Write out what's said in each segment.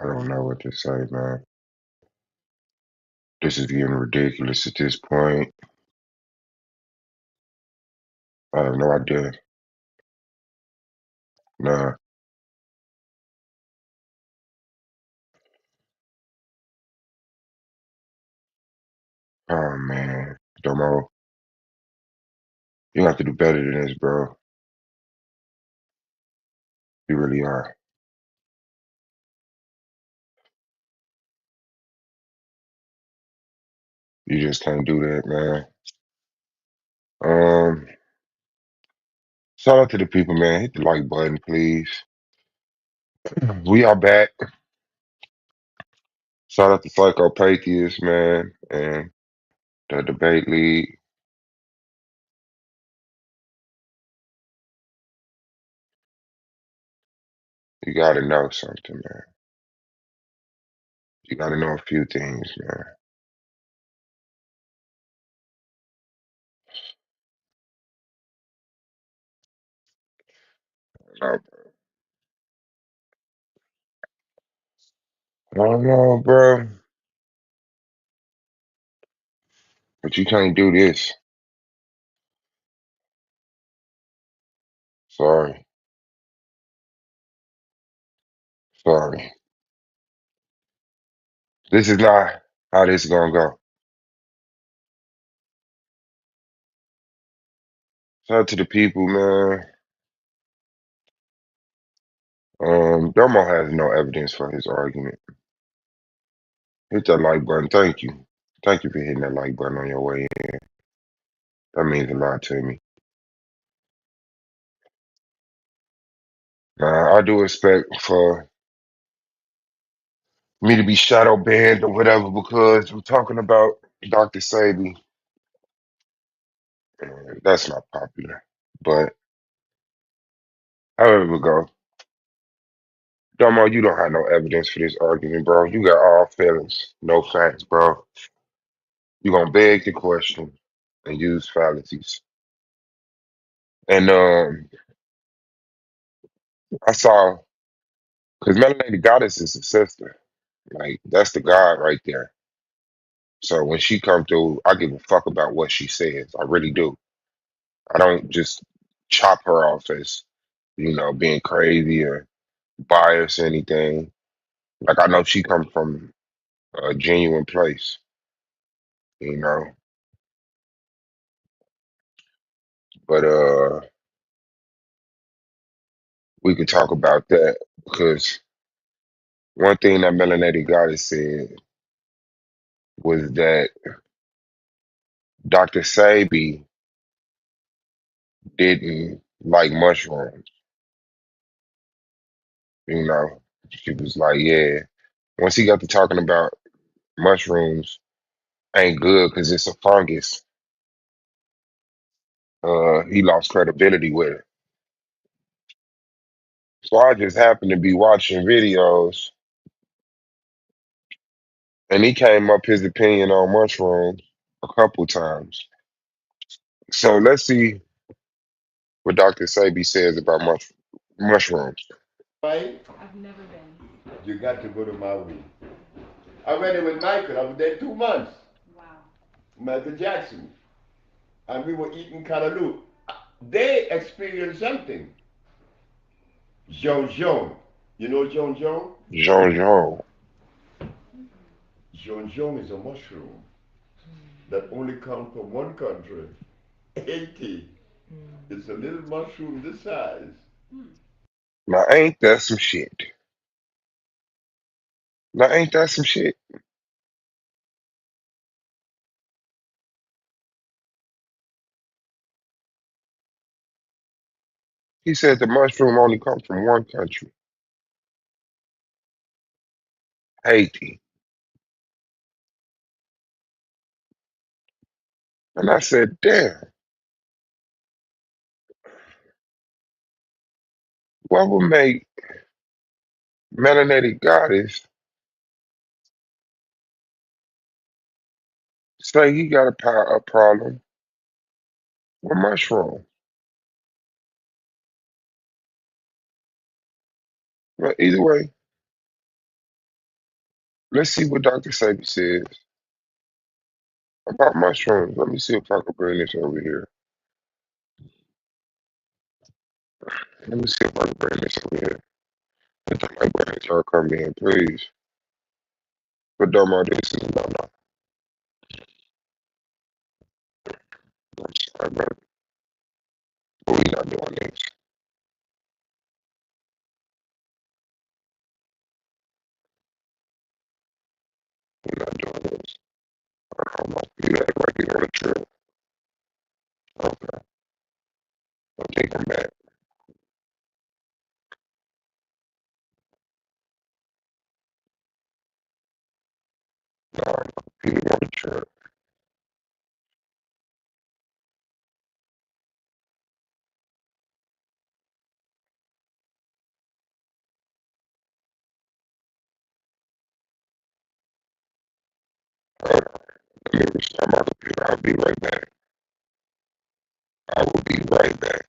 I don't know what to say, man. This is getting ridiculous at this point. I have no idea. Nah. Oh man. Domo, you have to do better than this, bro. You really are. You just can't do that, man. Um, Shout out to the people, man. Hit the like button, please. We are back. Shout out to Psychopathia, man, and the debate league. You gotta know something, man. You gotta know a few things, man. I don't know, bro, but you can't do this. Sorry, sorry. This is not how this is gonna go. Shout out to the people, man. Domo has no evidence for his argument. Hit that like button. Thank you. Thank you for hitting that like button on your way in. That means a lot to me. Now, I do expect for me to be shadow banned or whatever because we're talking about Dr. Sabi. And that's not popular. But however it go, Domo, you don't have no evidence for this argument, bro. You got all feelings, no facts, bro. You gonna beg the question and use fallacies. And I saw because Melanated Goddess is a sister. Like that's the God right there. So when she come through, I give a fuck about what she says. I really do. I don't just chop her off as, being crazy or biased or anything. Like I know she comes from a genuine place, you know. But we could talk about that because one thing that Melanated Goddess said was that Dr. Sabi didn't like mushrooms, you know. She was like, yeah. Once he got to talking about mushrooms ain't good because it's a fungus, he lost credibility with it. So I just happened to be watching videos and he came up his opinion on mushrooms a couple times. So let's see what Dr. Sabi says about mushrooms. Right? I've never been. You got to go to Maui. I went there with Michael. I was there 2 months. Wow. Michael Jackson. And we were eating callaloo. They experienced something. Jean Jean. You know Jean Jean? Jean Jean. Jean Jean is a mushroom that only comes from one country, Haiti. It's a little mushroom this size. Now ain't that some shit? Now ain't that some shit? He said the mushroom only comes from one country, Haiti. And I said, damn, what would make Melanated Goddess say he got a problem with mushroom? But either way, Let's see what Dr. Sabi says about mushrooms. Let me see if I can bring this over here. Let me see if I can bring this over here. If the light brother y'all come in, please. But Domo, this is no, no. I'm sorry, brother. But we not doing this. We're not doing this. I don't know. You act like you on a trip. Okay. I think I'm back. No, you on a trip. Hold on. Let me restart my computer. I'll be right back. I will be right back.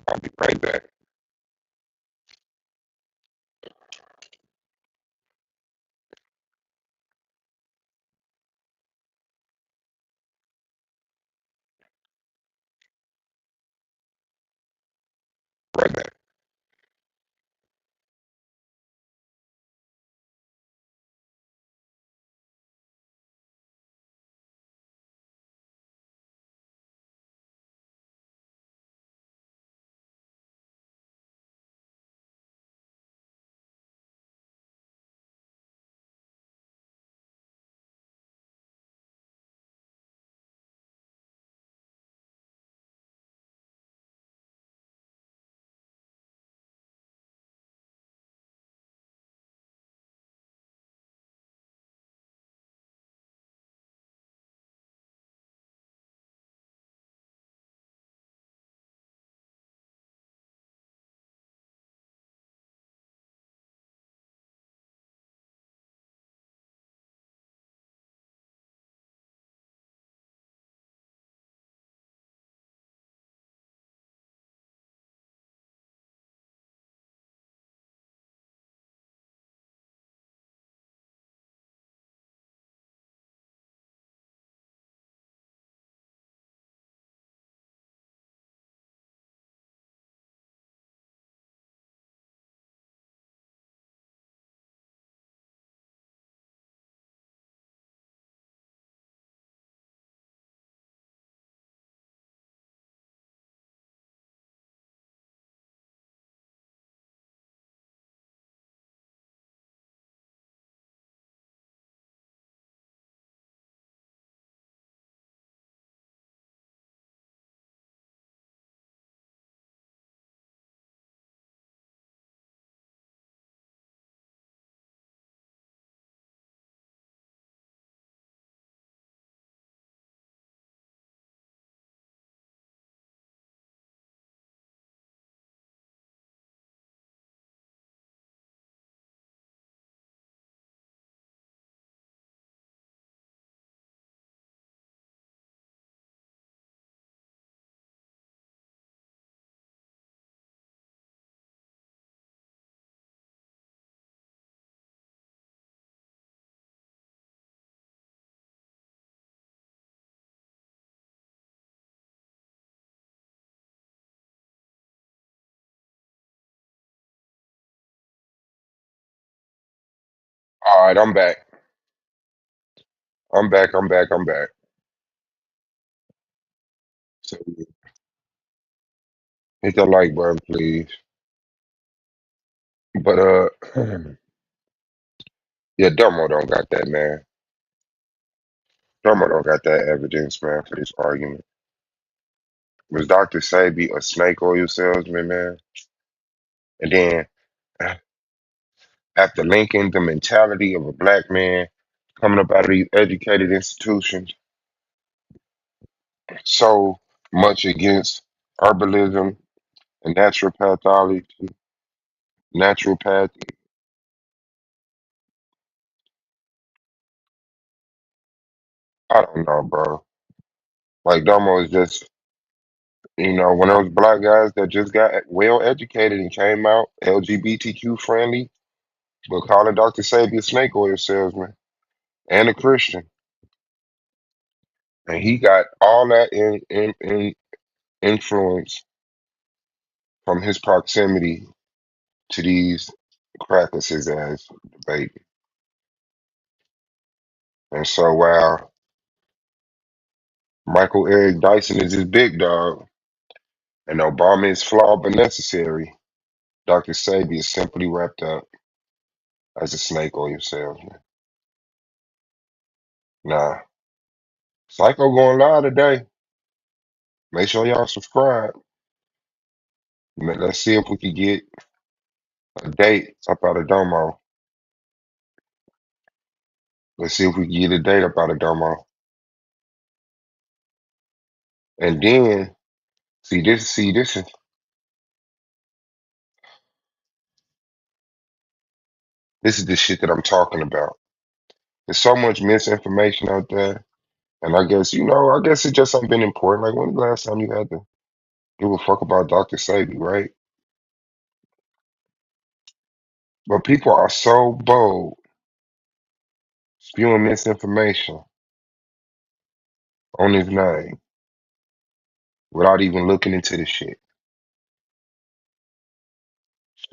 I'll be right back. Right back. All right, I'm back. I'm back. I'm back. I'm back. So hit the like button, please. But yeah, Domo don't got that, man. Domo don't got that evidence, man, for this argument. Was Dr. Sabi a snake oil salesman, man? And then after linking the mentality of a black man coming up out of these educated institutions so much against herbalism and naturopathy. I don't know, bro. Like Domo is just, one of those black guys that just got well educated and came out LGBTQ friendly, but calling Dr. Sabi a snake oil salesman and a Christian. And he got all that in influence from his proximity to these crackers his ass debating. And so while Michael Eric Dyson is his big dog and Obama is flawed but necessary, Dr. Sabi is simply wrapped up as a snake oil salesman. Nah, Psycho going live today. Make sure y'all subscribe. Let's see if we can get a date up out of Domo. Let's see if we can get a date up out of Domo. And then this is the shit that I'm talking about. There's so much misinformation out there. And I guess it just ain't been important. Like when the last time you had to give a fuck about Dr. Sabi, right? But people are so bold spewing misinformation on his name without even looking into the shit.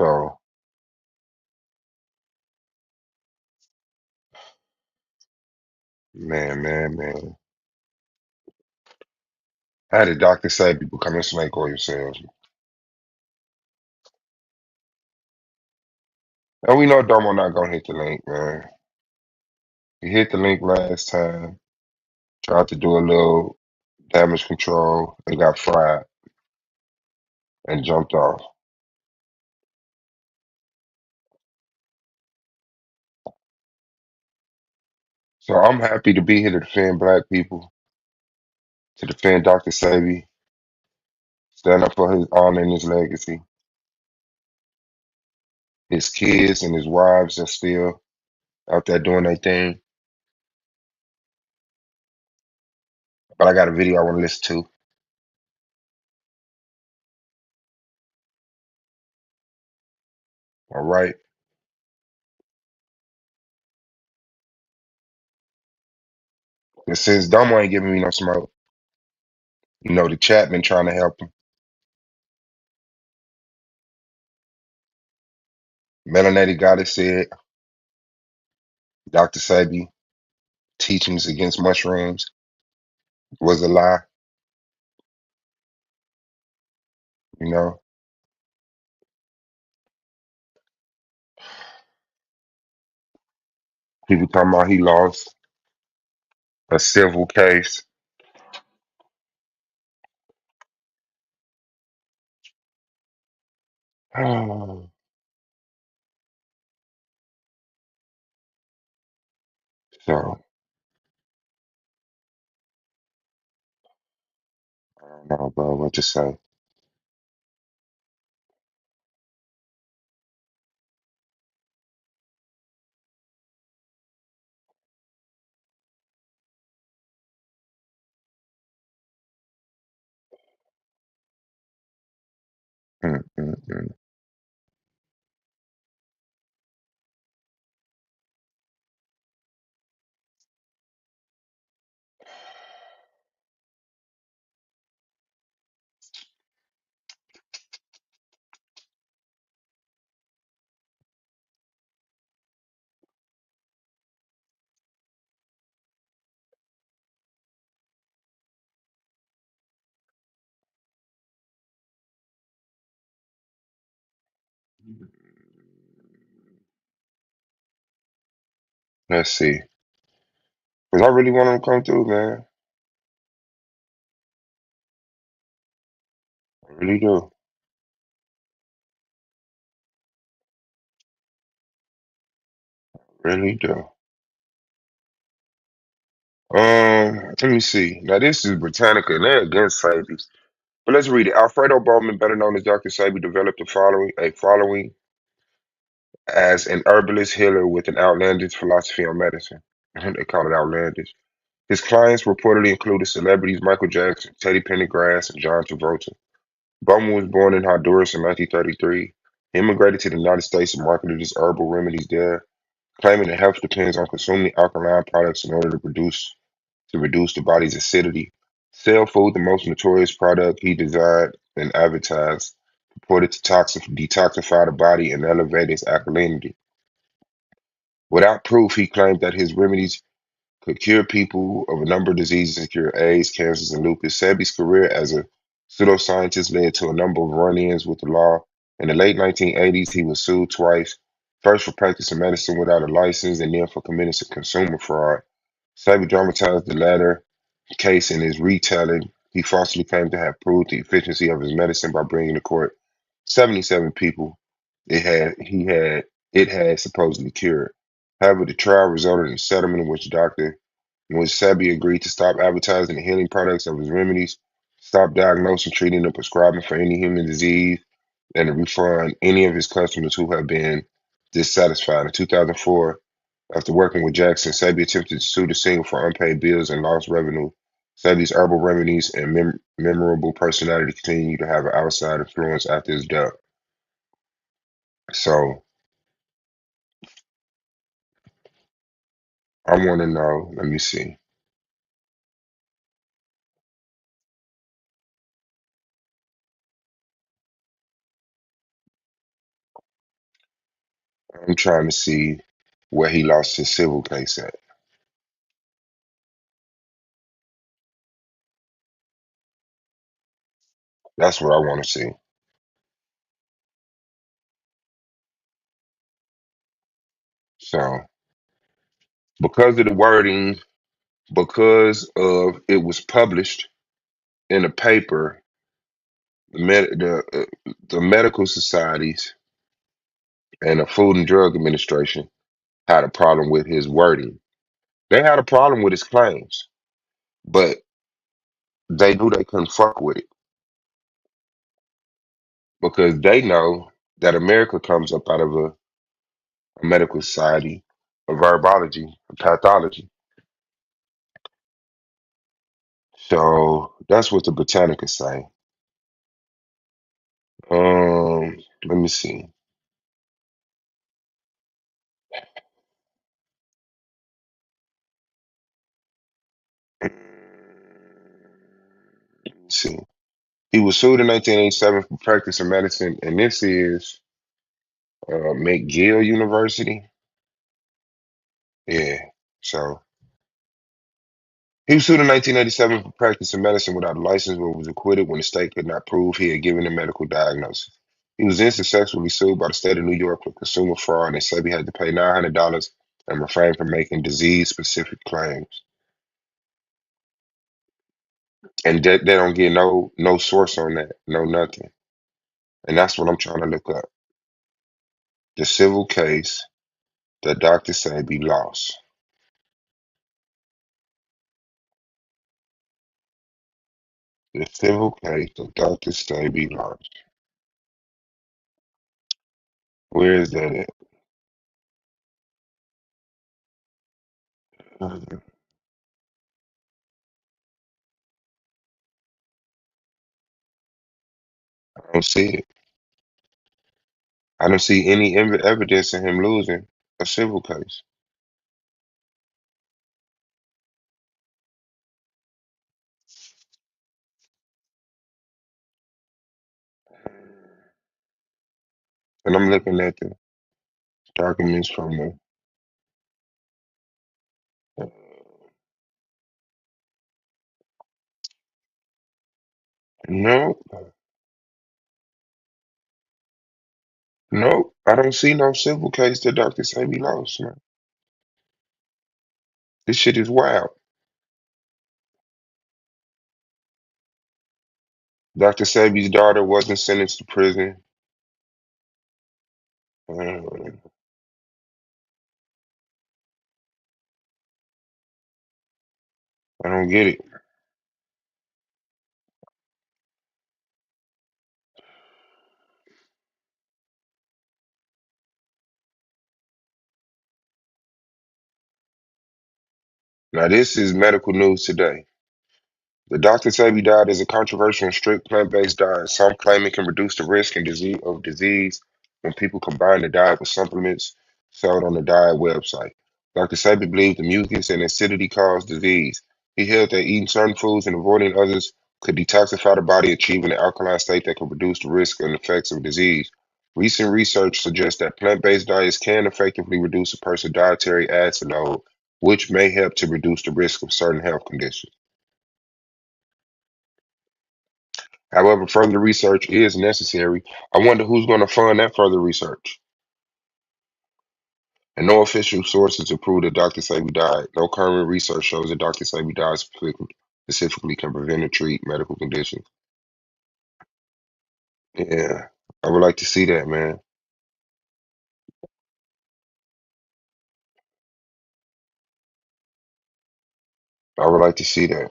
So, man. How did Dr. Sabi become a snake oil salesman? And we know Domo not gonna hit the link, man. He hit the link last time, tried to do a little damage control, and got fried and jumped off. So I'm happy to be here to defend black people, to defend Dr. Sabi, stand up for his honor and his legacy. His kids and his wives are still out there doing their thing. But I got a video I want to listen to. All right. And since Domo ain't giving me no smoke, the chat been trying to help him. Melanated Goddess said Dr. Sabi teachings against mushrooms was a lie. You know, people talking about he lost a civil case. So I don't know, bro, what to say. Mm. Let's see. Because I really want him to come through, man. I really do. Really do. Let me see. Now this is Britannica and they're against Sabi. But let's read it. Alfredo Bowman, better known as Dr. Sabi, developed a following as an herbalist healer with an outlandish philosophy on medicine. They call it outlandish. His clients reportedly included celebrities Michael Jackson, Teddy Pendergrass, and John Travolta. Bowman was born in Honduras in 1933. He immigrated to the United States and marketed his herbal remedies there, claiming that health depends on consuming alkaline products in order to reduce the body's acidity. Cell Food, the most notorious product he designed and advertised, purported to detoxify the body and elevate its alkalinity. Without proof, he claimed that his remedies could cure people of a number of diseases and cure AIDS, cancers, and lupus. Sebi's career as a pseudoscientist led to a number of run-ins with the law. In the late 1980s, he was sued twice, first for practicing medicine without a license and then for committing some consumer fraud. Sebi dramatized the latter case in his retelling. He falsely claimed to have proved the efficiency of his medicine by bringing to court 77 people it had supposedly cured. However, the trial resulted in a settlement in which Sebi agreed to stop advertising the healing products of his remedies, stop diagnosing, treating, and prescribing for any human disease, and to refund any of his customers who have been dissatisfied. In 2004, after working with Jackson, Sebi attempted to sue the singer for unpaid bills and lost revenue. Sebi's herbal remedies and memorable personality continued to have an outside influence after his death. So I want to know. Let me see. I'm trying to see where he lost his civil case at. That's what I want to see. So because of the wording, because of it was published in a paper, the medical societies and the Food and Drug Administration had a problem with his wording. They had a problem with his claims, but they knew they couldn't fuck with it because they know that America comes up out of a medical society of herbology, of pathology. So that's what the Britannica say. Let me see. Let me see. He was sued in 1987 for practicing medicine, and this is McGill University. Yeah. So he was sued in 1987 for practicing medicine without a license, but was acquitted when the state could not prove he had given a medical diagnosis. He was then successfully sued by the state of New York for consumer fraud, and said he had to pay $900 and refrain from making disease-specific claims. And they don't get no source on that, no nothing. And that's what I'm trying to look up. The civil case that Dr. Sabi lost. The civil case that Dr. Sabi lost. Where is that at? I don't see it. I don't see any evidence of him losing a civil case. And I'm looking at the documents from the. No, no, I don't see no civil case that Dr. Sabi lost, man. This shit is wild. Dr. Sabi's daughter wasn't sentenced to prison. Uh, I don't get it. Now, this is medical news today. The Dr. Sebi diet is a controversial and strict plant-based diet. Some claim it can reduce the risk and disease when people combine the diet with supplements sold on the diet website. Dr. Sebi believed the mucus and acidity cause disease. He held that eating certain foods and avoiding others could detoxify the body, achieving an alkaline state that could reduce the risk and effects of disease. Recent research suggests that plant-based diets can effectively reduce a person's dietary acid load, which may help to reduce the risk of certain health conditions. However, further research is necessary. I wonder who's going to fund that further research. And no official sources have proved that Dr. Sebi died. No current research shows that Dr. Sebi died specifically can prevent or treat medical conditions. Yeah, I would like to see that, man. I would like to see that.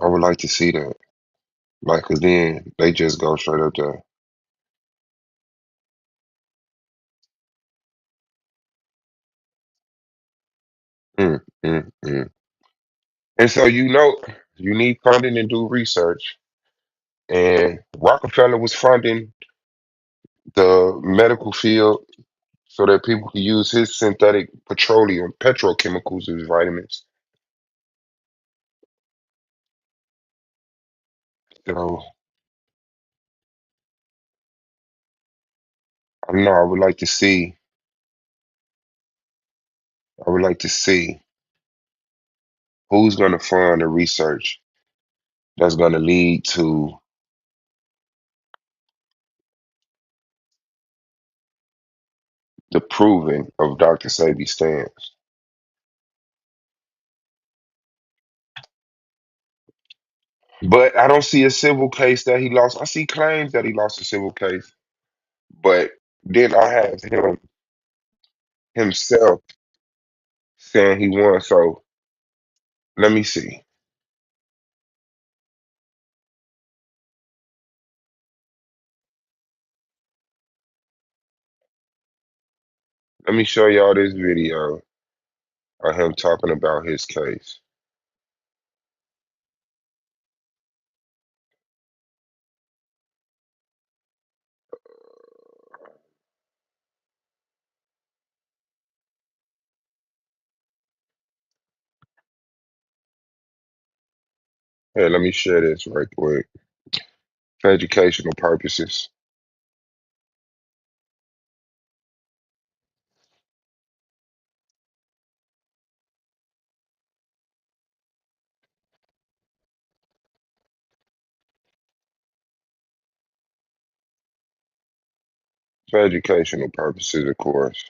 I would like to see that. Like, 'cause then they just go straight up there. Mm, mm, mm. And so, you need funding to do research. And Rockefeller was funding the medical field so that people can use his synthetic petroleum, petrochemicals as vitamins. So I don't know. I would like to see who's going to fund the research that's going to lead to the proving of Dr. Sabi's stance. But I don't see a civil case that he lost. I see claims that he lost a civil case, but then I have him himself saying he won. So let me see. Let me show y'all this video of him talking about his case. Hey, let me share this right quick for educational purposes. For educational purposes, of course.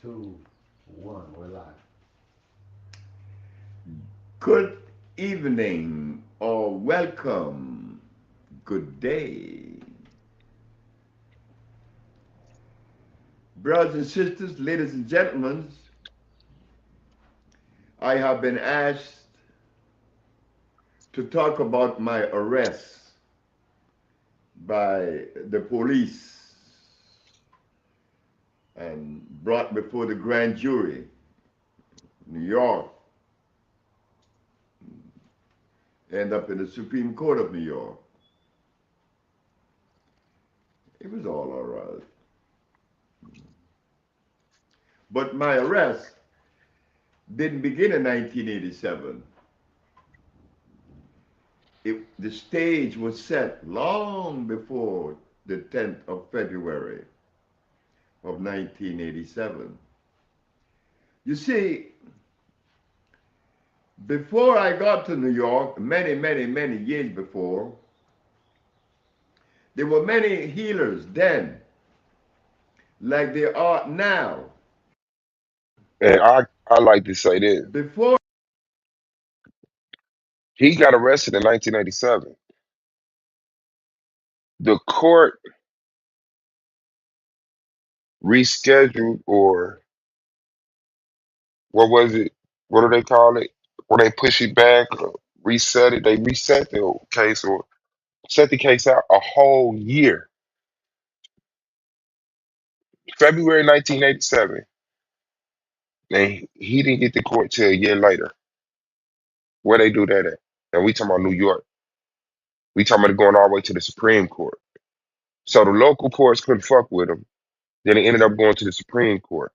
2, 1, we're live. Good evening or welcome. Good day. Brothers and sisters, ladies and gentlemen, I have been asked to talk about my arrest by the police and brought before the grand jury, New York, end up in the Supreme Court of New York. It was all right. But my arrest didn't begin in 1987. The stage was set long before the 10th of February of 1987. You see, before I got to New York, many years before, there were many healers then, like there are now. And I like to say this. Before, He got arrested in 1987. The court. rescheduled, or what was it? What do they call it? When they push it back, or reset it, they reset the case or set the case out a whole year. February 1987. And he didn't get to court till a year later. Where they do that at? And we talking about New York. We talking about it going all the way to the Supreme Court. So the local courts couldn't fuck with him. Then it ended up going to the Supreme Court.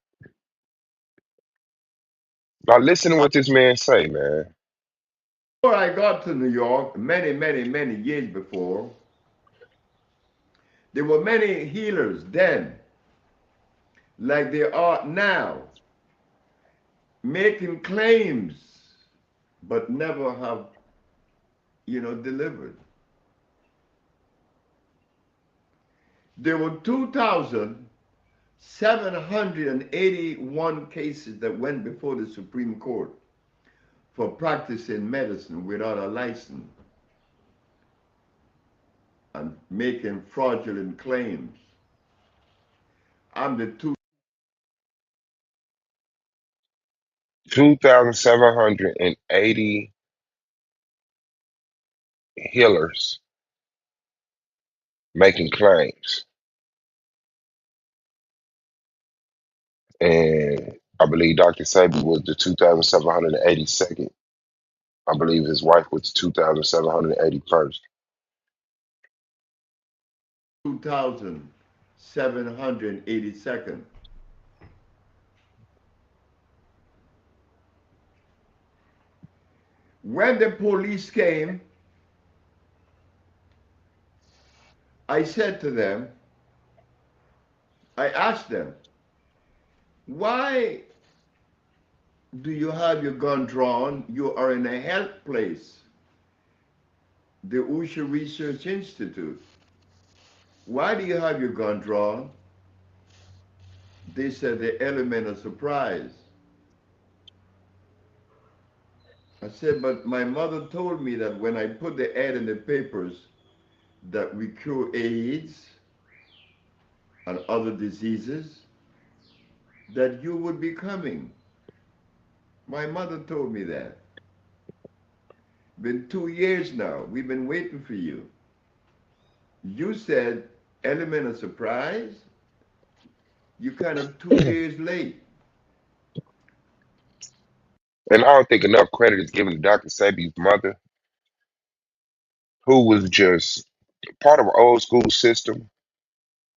Now listen to what this man say, man. Before I got to New York, many years before, there were many healers then, like there are now, making claims, but never have, delivered. There were 2,781 cases that went before the Supreme Court for practicing medicine without a license and making fraudulent claims. I'm the 2,780 healers making claims. And I believe Dr. Sabi was the 2,782nd. I believe his wife was 2,781st. 2,782nd. When the police came, I said to them, I asked them, why do you have your gun drawn? You are in a health place, the Usha Research Institute. Why do you have your gun drawn? They said the element of surprise. I said, but my mother told me that when I put the ad in the papers that we cure AIDS and other diseases, that you would be coming. My mother told me that. Been 2 years now. We've been waiting for you. You said element of surprise. You kind of 2 years late. And I don't think enough credit is given to Dr. Sabi's mother, who was just part of an old school system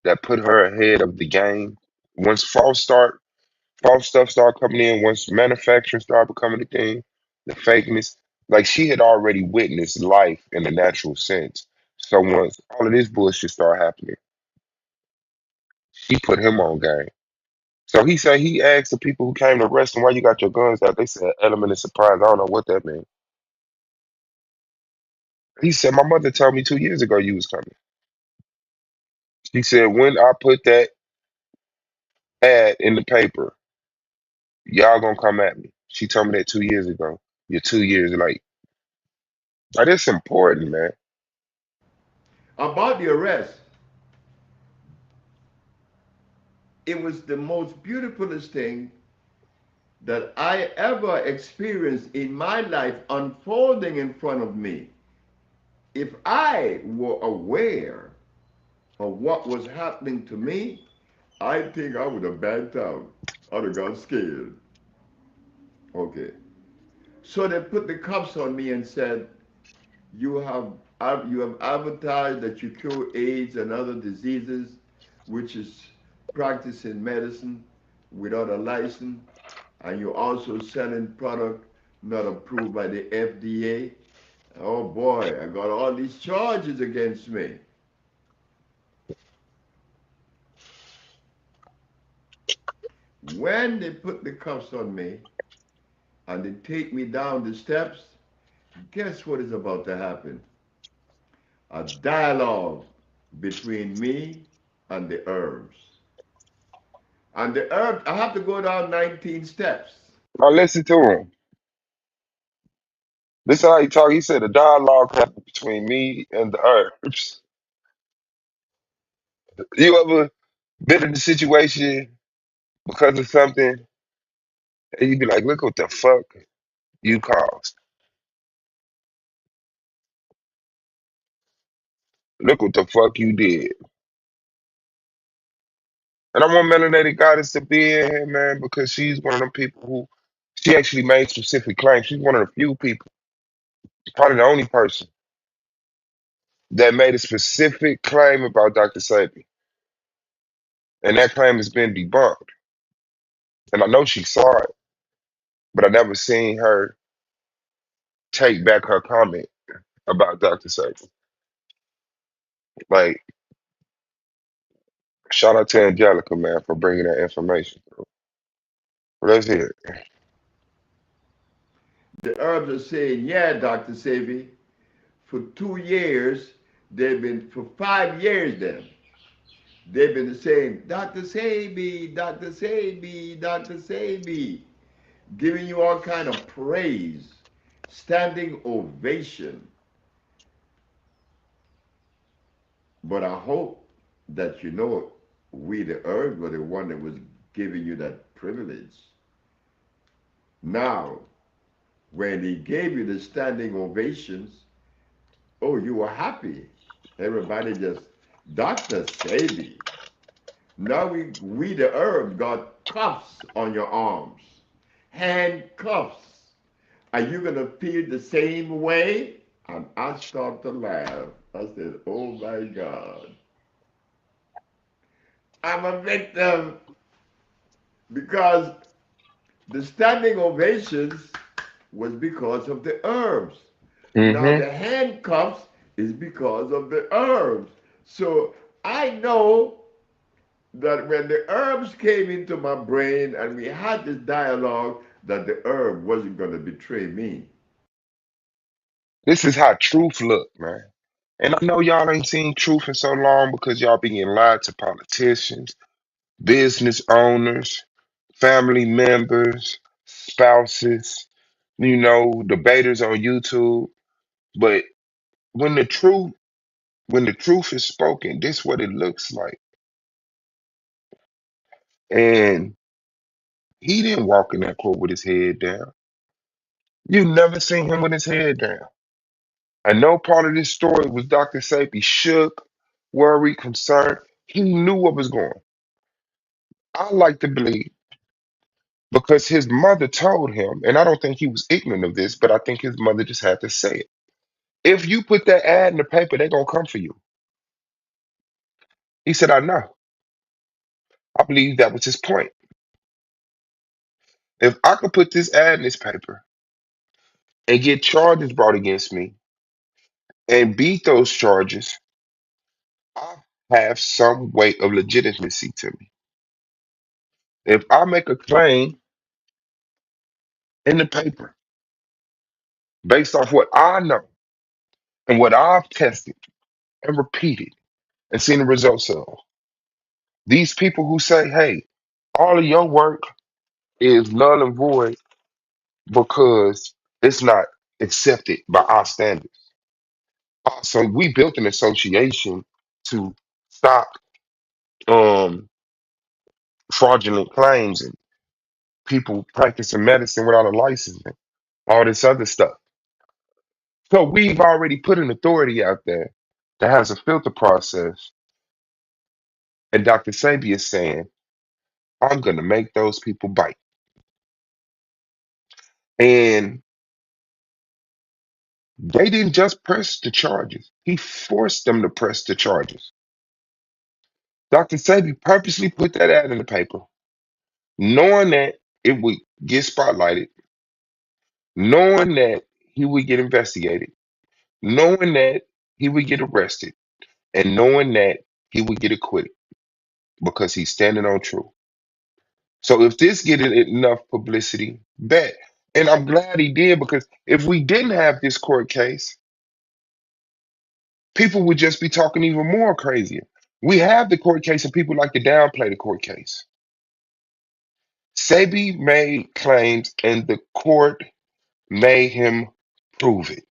that put her ahead of the game. Once false stuff started coming in, once manufacturing started becoming a thing, the fakeness, like she had already witnessed life in the natural sense. So once all of this bullshit started happening, she put him on game. So he said he asked the people who came to arrest him, why you got your guns out? They said element of surprise. I don't know what that means. He said, my mother told me 2 years ago you was coming. She said, when I put that ad in the paper, y'all gonna come at me. She told me that 2 years ago. You're 2 years late. Like, it's important, man. About the arrest, it was the most beautifulest thing that I ever experienced in my life unfolding in front of me. If I were aware of what was happening to me, I think I would have backed out. I'd have got scared. Okay. So they put the cuffs on me and said, you have you have advertised that you cure AIDS and other diseases, which is practicing medicine without a license, and you're also selling product not approved by the FDA. Oh boy, I got all these charges against me. When they put the cuffs on me and they take me down the steps, guess what is about to happen? A dialogue between me and the herbs. And the herb, I have to go down 19 steps. Now listen to him. This is how he talk. He said a dialogue happened between me and the herbs. You ever? been in the situation because of something, and you be like, look what the fuck you caused. Look what the fuck you did. And I want Melanated Goddess to be in here, man, because she's one of them people who she actually made specific claims. She's one of the few people, probably the only person, that made a specific claim about Dr. Sabi. And that claim has been debunked. And I know she saw it, but I never seen her take back her comment about Dr. Sabi. Like, shout out to Angelica, man, for bringing that information. Let's hear it. The Arabs are saying, yeah, Dr. Sebi, for 2 years, for 5 years then, they've been saying, Dr. Sebi, Dr. Sebi, Dr. Sebi, giving you all kind of praise, standing ovation. But I hope that you know we, the earth, were the one that was giving you that privilege. Now, when he gave you the standing ovations, oh, you were happy. Everybody just, Dr. Sabi. Now we the herb got cuffs on your arms, handcuffs. Are you going to feel the same way? And I started to laugh. I said, oh my God. I'm a victim because the standing ovations was because of the herbs. Now Mm-hmm. the handcuffs is because of the herbs. So I know that when the herbs came into my brain and we had this dialogue, that the herb wasn't going to betray me. This is how truth look, man. And I know y'all ain't seen truth in so long because y'all be getting lied to politicians, business owners, family members, spouses, debaters on YouTube. But when the truth, when the truth is spoken, this what it looks like. And he didn't walk in that court with his head down. You never seen him with his head down. And no part of this story was Dr. Sapie shook, worried, concerned. He knew what was going on. I like to believe because his mother told him, and I don't think he was ignorant of this, but I think his mother just had to say it. If you put that ad in the paper, they're gonna come for you. He said, I know. I believe that was his point. If I could put this ad in this paper and get charges brought against me and beat those charges, I have some weight of legitimacy to me. If I make a claim in the paper based off what I know and what I've tested and repeated and seen the results of, these people who say, hey, all of your work is null and void because it's not accepted by our standards. So we built an association to stop um, fraudulent claims and people practicing medicine without a license and all this other stuff. So we've already put an authority out there that has a filter process. And Dr. Sabi is saying, I'm going to make those people bite. And they didn't just press the charges, he forced them to press the charges. Dr. Sabi purposely put that ad in the paper, knowing that it would get spotlighted, knowing that he would get investigated, knowing that he would get arrested, and knowing that he would get acquitted because he's standing on truth. So if this get enough publicity, bet. And I'm glad he did because if we didn't have this court case, people would just be talking even more crazier. We have the court case and people like to downplay the court case. Sabi made claims and the court made him prove it.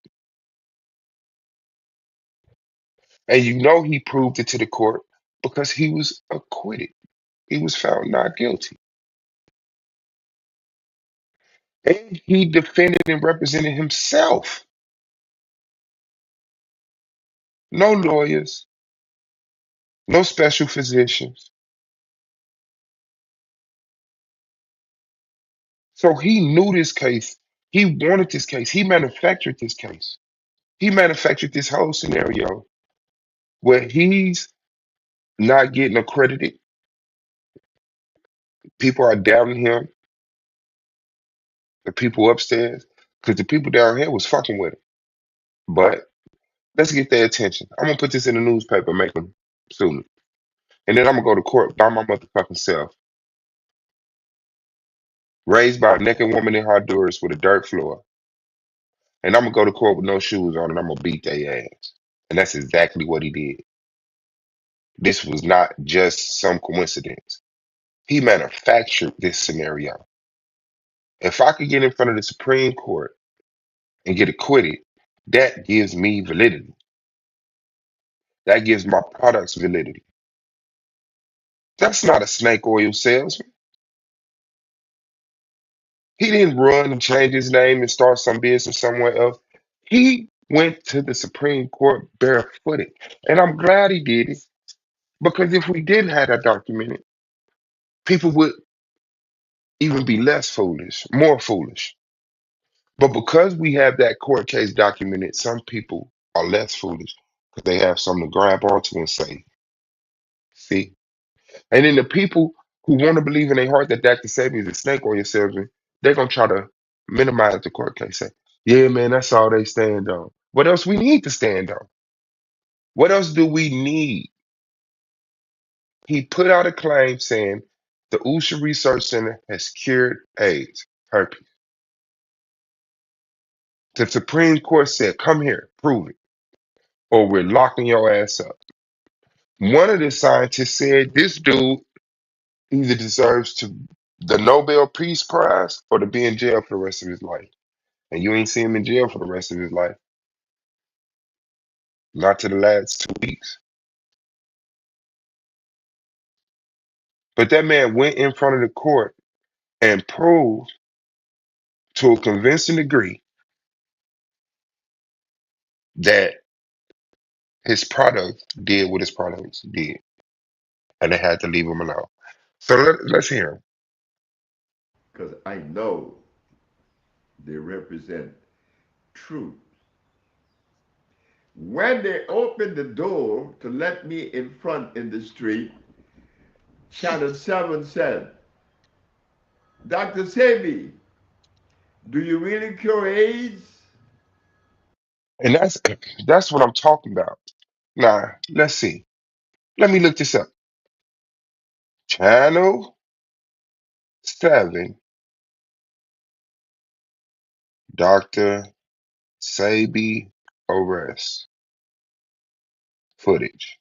And you know he proved it to the court because he was acquitted. He was found not guilty. And he defended and represented himself. No lawyers, no special physicians. So he knew this case. He wanted this case. He manufactured this case. He manufactured this whole scenario where he's not getting accredited. People are doubting him, the people upstairs, because the people down here was fucking with him. But let's get their attention. I'm gonna put this in the newspaper, make them sue me. And then I'm gonna go to court by my motherfucking self. Raised by a naked woman in Honduras with a dirt floor. And I'm gonna go to court with no shoes on and I'm gonna beat their ass. And that's exactly what he did. This was not just some coincidence. He manufactured this scenario. If I could get in front of the Supreme Court and get acquitted, that gives me validity. That gives my products validity. That's not a snake oil salesman. He didn't run and change his name and start some business somewhere else. He went to the Supreme Court barefooted. And I'm glad he did it because if we didn't have that documented, people would even be less foolish, more foolish. But because we have that court case documented, some people are less foolish because they have something to grab onto and say, see. And then the people who want to believe in their heart that Dr. Sebi is a snake oil salesman, they're gonna try to minimize the court case. Say, yeah, man, that's all they stand on. What else we need to stand on? What else do we need? He put out a claim saying the USHA Research Center has cured AIDS, herpes. The Supreme Court said, come here, prove it, or we're locking your ass up. One of the scientists said this dude either deserves to the Nobel Peace Prize or to be in jail for the rest of his life. And you ain't see him in jail for the rest of his life, not to the last 2 weeks. But that man went in front of the court and proved to a convincing degree that his product did what his products did, and they had to leave him alone. So let's hear him. because I know they represent truth. When they opened the door to let me in front in the street, Channel 7 said, Dr. Sebi, do you really cure AIDS? And that's what I'm talking about. Now, let's see. Let me look this up. Channel 7, Dr. Sabi arrest footage.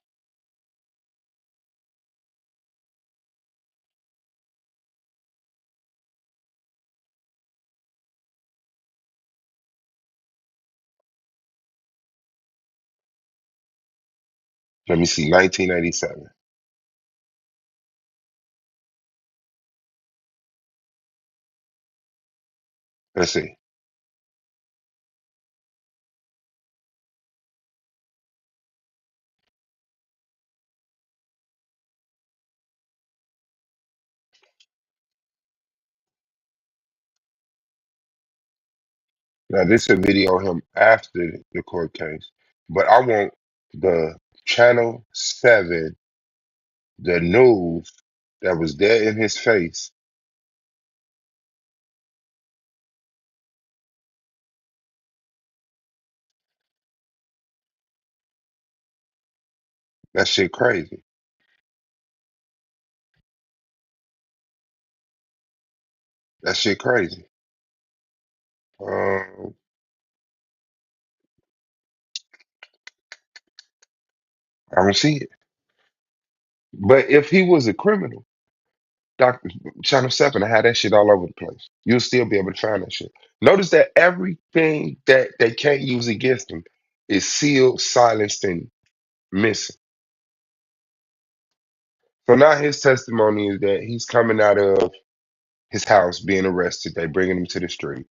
Let me see, 1987. Let's see. Now, this is a video of him after the court case, but I want the Channel 7, the news that was there in his face. That shit crazy. That shit crazy. Um, I don't see it. But if he was a criminal, Dr. Channel 7 had that shit all over the place. You'll still be able to find that shit. Notice that everything that they can't use against him is sealed, silenced, and missing. So now his testimony is that he's coming out of his house being arrested. They bringing him to the street,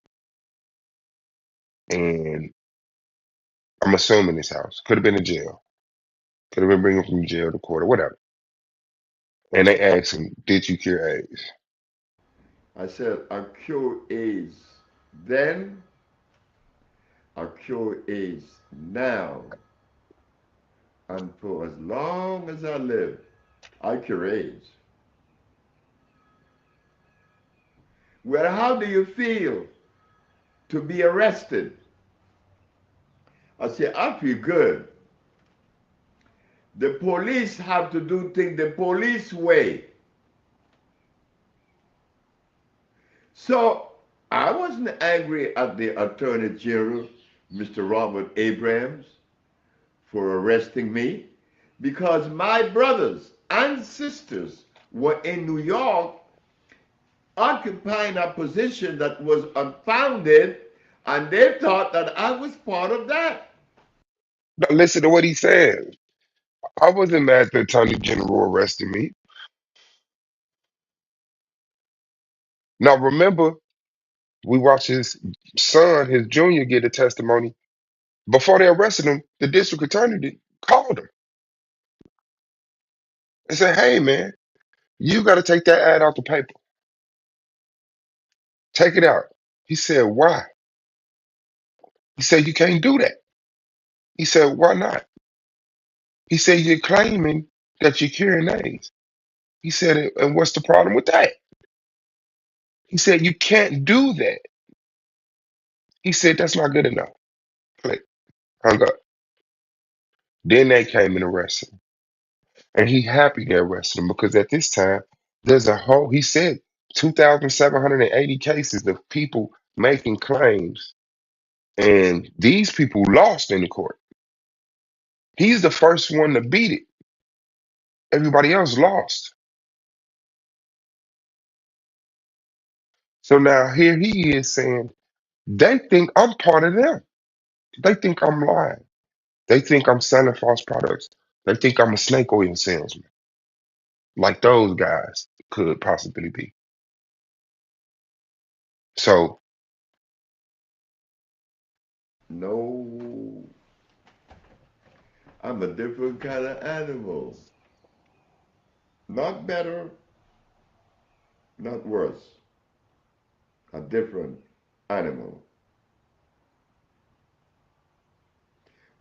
and I'm assuming his house could have been a jail, could have been bringing him from jail to court or whatever. And they asked him, "Did you cure AIDS?" I said, I cure AIDS then, I cure AIDS now, and for as long as I live, I cure AIDS. Well, how do you feel to be arrested? I said, I feel good. The police have to do things the police way. So I wasn't angry at the Attorney General, Mr. Robert Abrams, for arresting me because my brothers and sisters were in New York occupying a position that was unfounded, and they thought that I was part of that. Now listen to what he said. I wasn't mad at the attorney general arresting me. Now remember, we watched his son, his junior, get a testimony. Before they arrested him, the district attorney called him and said, "Hey man, you got to take that ad out the paper. Take it out." He said, "Why?" He said, "You can't do that." He said, "Why not?" He said, "You're claiming that you're curing AIDS." He said, "And what's the problem with that?" He said, "You can't do that." He said, "That's not good enough." Click, hung up. Then they came and arrested him. And he happy they arrested him because at this time, there's a whole, he said, 2,780 cases of people making claims. And these people lost in the court. He's the first one to beat it. Everybody else lost. So now here he is saying, they think I'm part of them. They think I'm lying. They think I'm selling false products. They think I'm a snake oil salesman, like those guys could possibly be. So No, I'm a different kind of animal. Not better, not worse. A different animal.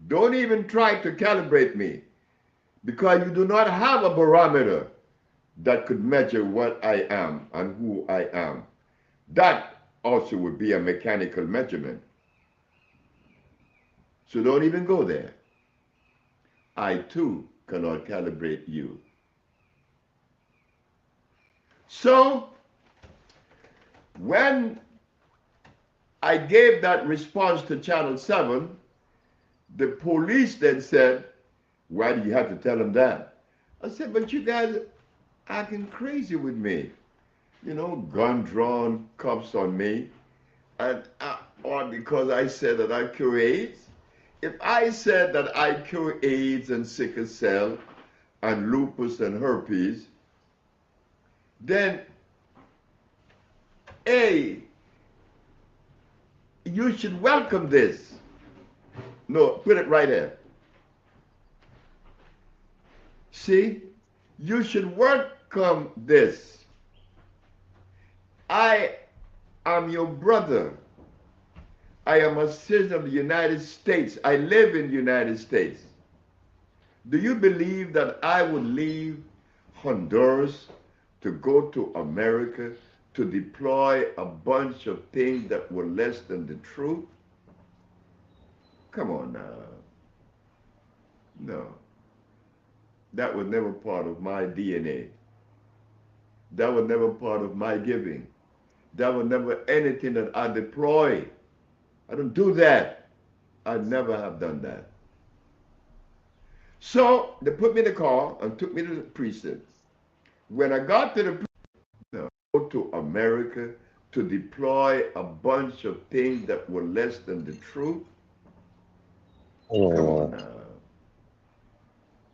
Don't even try to calibrate me because you do not have a barometer that could measure what I am and who I am. That also would be a mechanical measurement. So don't even go there. I too cannot calibrate you. So when I gave that response to Channel 7, the police then said, why do you have to tell them that? I said, but you guys are acting crazy with me. You know, gun drawn, cuffs on me. And or because I said that I cure AIDS. If I said that I cure AIDS and sickle cell and lupus and herpes, then A, you should welcome this. No, put it right there. See, you should welcome this. I am your brother. I am a citizen of the United States. I live in the United States. Do you believe that I would leave Honduras to go to America to deploy a bunch of things that were less than the truth? Come on now. No. That was never part of my DNA. That was never part of my giving. That was never anything that I deploy. I don't do that. I never have done that. So they put me in the car and took me to the precinct. When I got to the precinct, go to America to deploy a bunch of things that were less than the truth. Come on uh, now.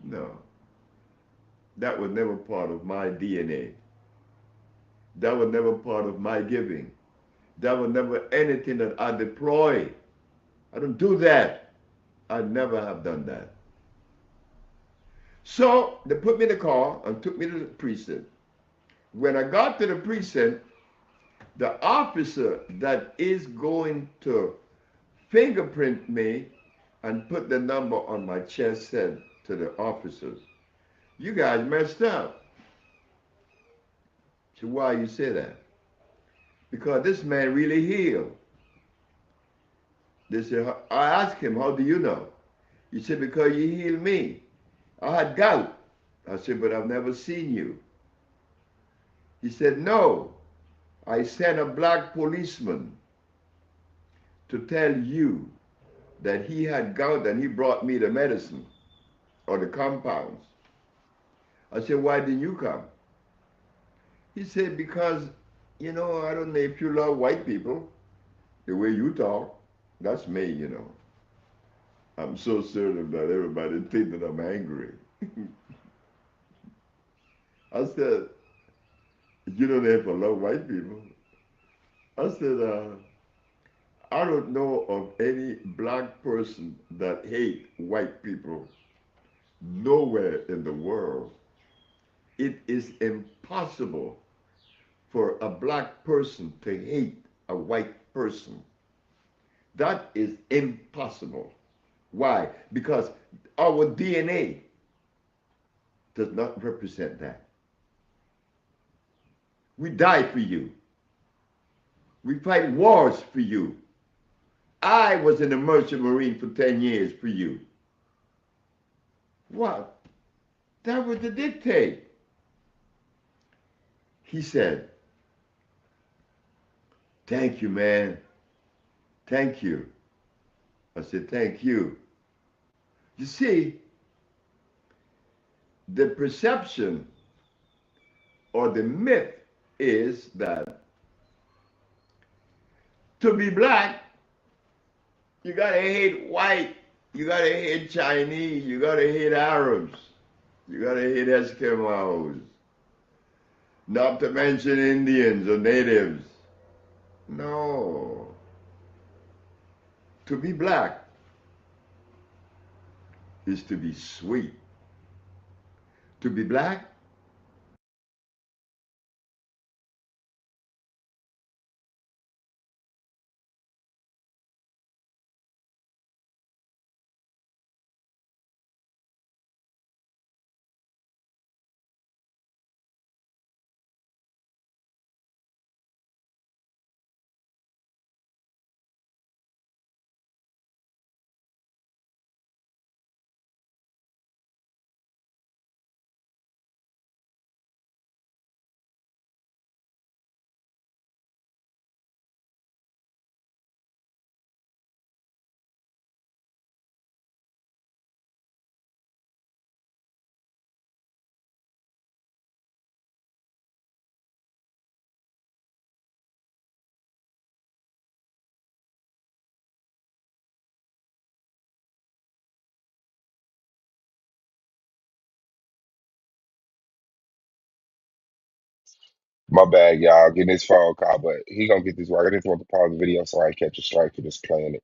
No. That was never part of my DNA. That was never part of my giving. That was never anything that I deploy. I don't do that. I never have done that. So they put me in the car and took me to the precinct. When I got to the precinct, the officer that is going to fingerprint me and put the number on my chest said to the officers, "You guys messed up." So why you say that? Because this man really healed. They said, I asked him, "How do you know?" He said, "Because you healed me. I had gout." I said, "But I've never seen you." He said, "No, I sent a black policeman to tell you that he had gout and he brought me the medicine or the compounds." I said, "Why didn't you come?" He said, "Because, I don't know if you love white people, the way you talk." That's me. I'm so certain that everybody think that I'm angry. I said, "You don't know if I love white people." I said, "I don't know of any black person that hate white people nowhere in the world. It is impossible for a black person to hate a white person. That is impossible." Why? Because our DNA does not represent that. We die for you. We fight wars for you. I was in the merchant marine for 10 years for you. What? That was the dictate. He said, "Thank you, man. Thank you." I said, "Thank you." You see, the perception or the myth is that to be black, you gotta hate white, you gotta hate Chinese, you gotta hate Arabs, you gotta hate Eskimos, not to mention Indians or natives. No. To be black is to be sweet. To be black My bad, y'all. Getting this phone call, but he gonna get this work. I just want to pause the video so I catch a strike for just playing it.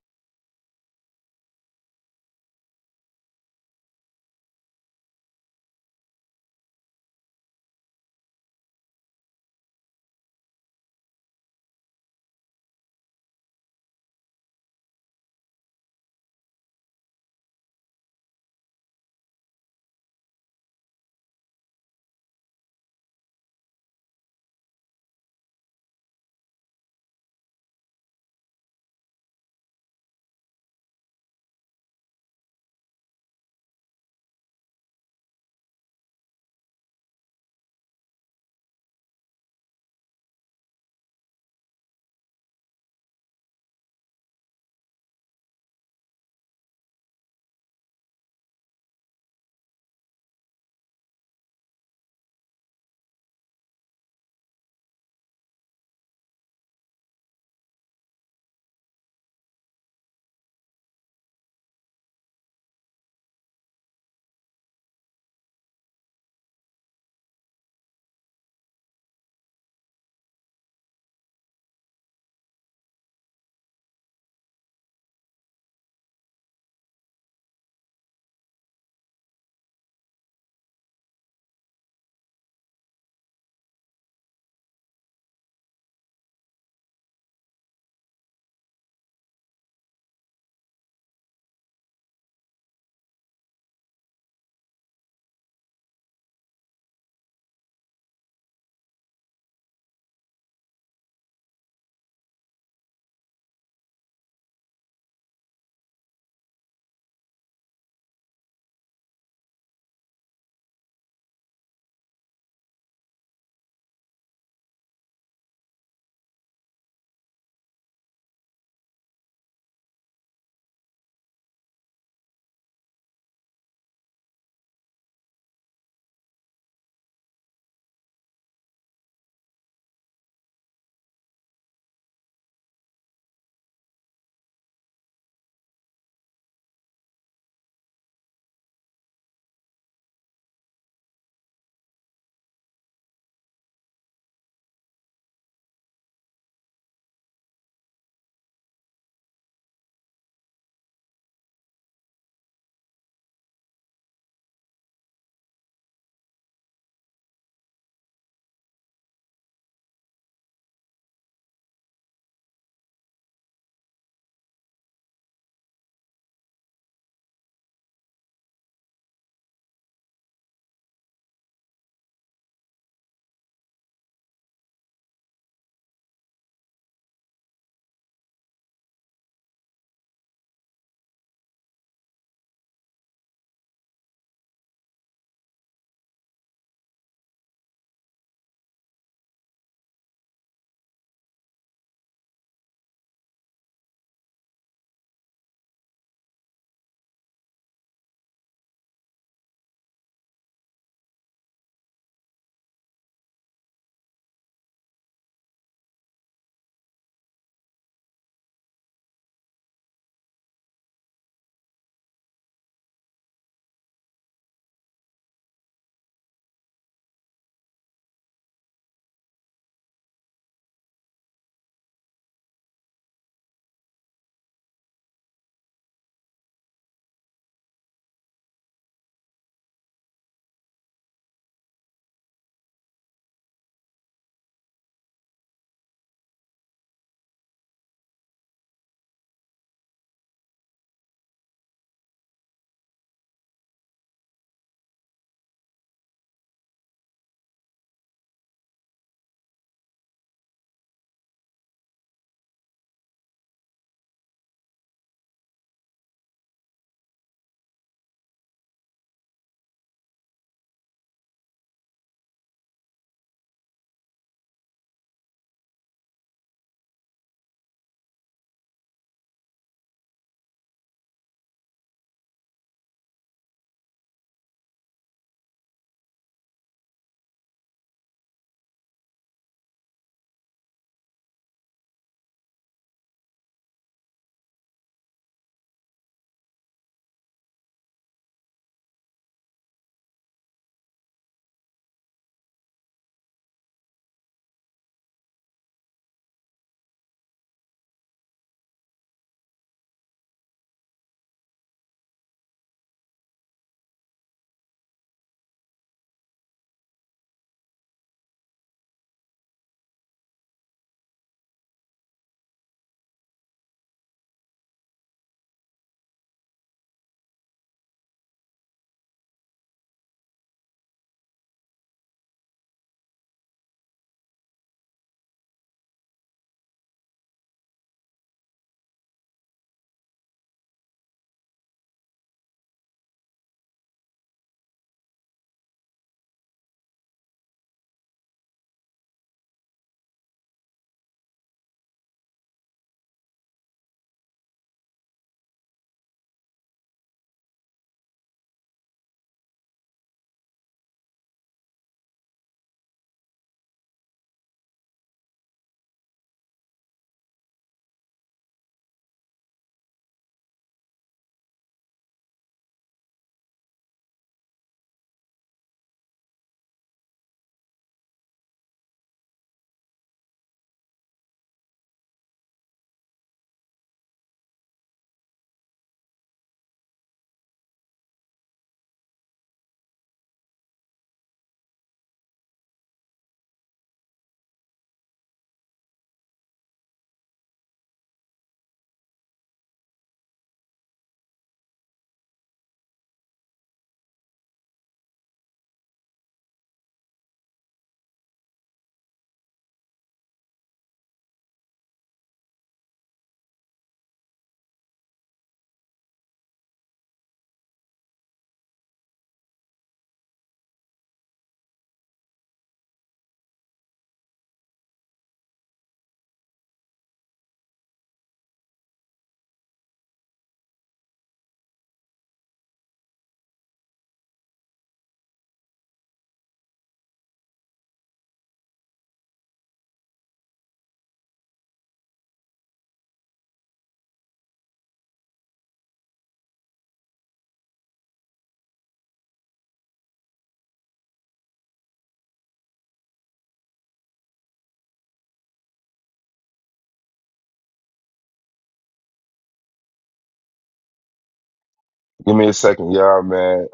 Give me a second, y'all, man.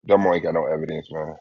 Domo ain't got no evidence, man.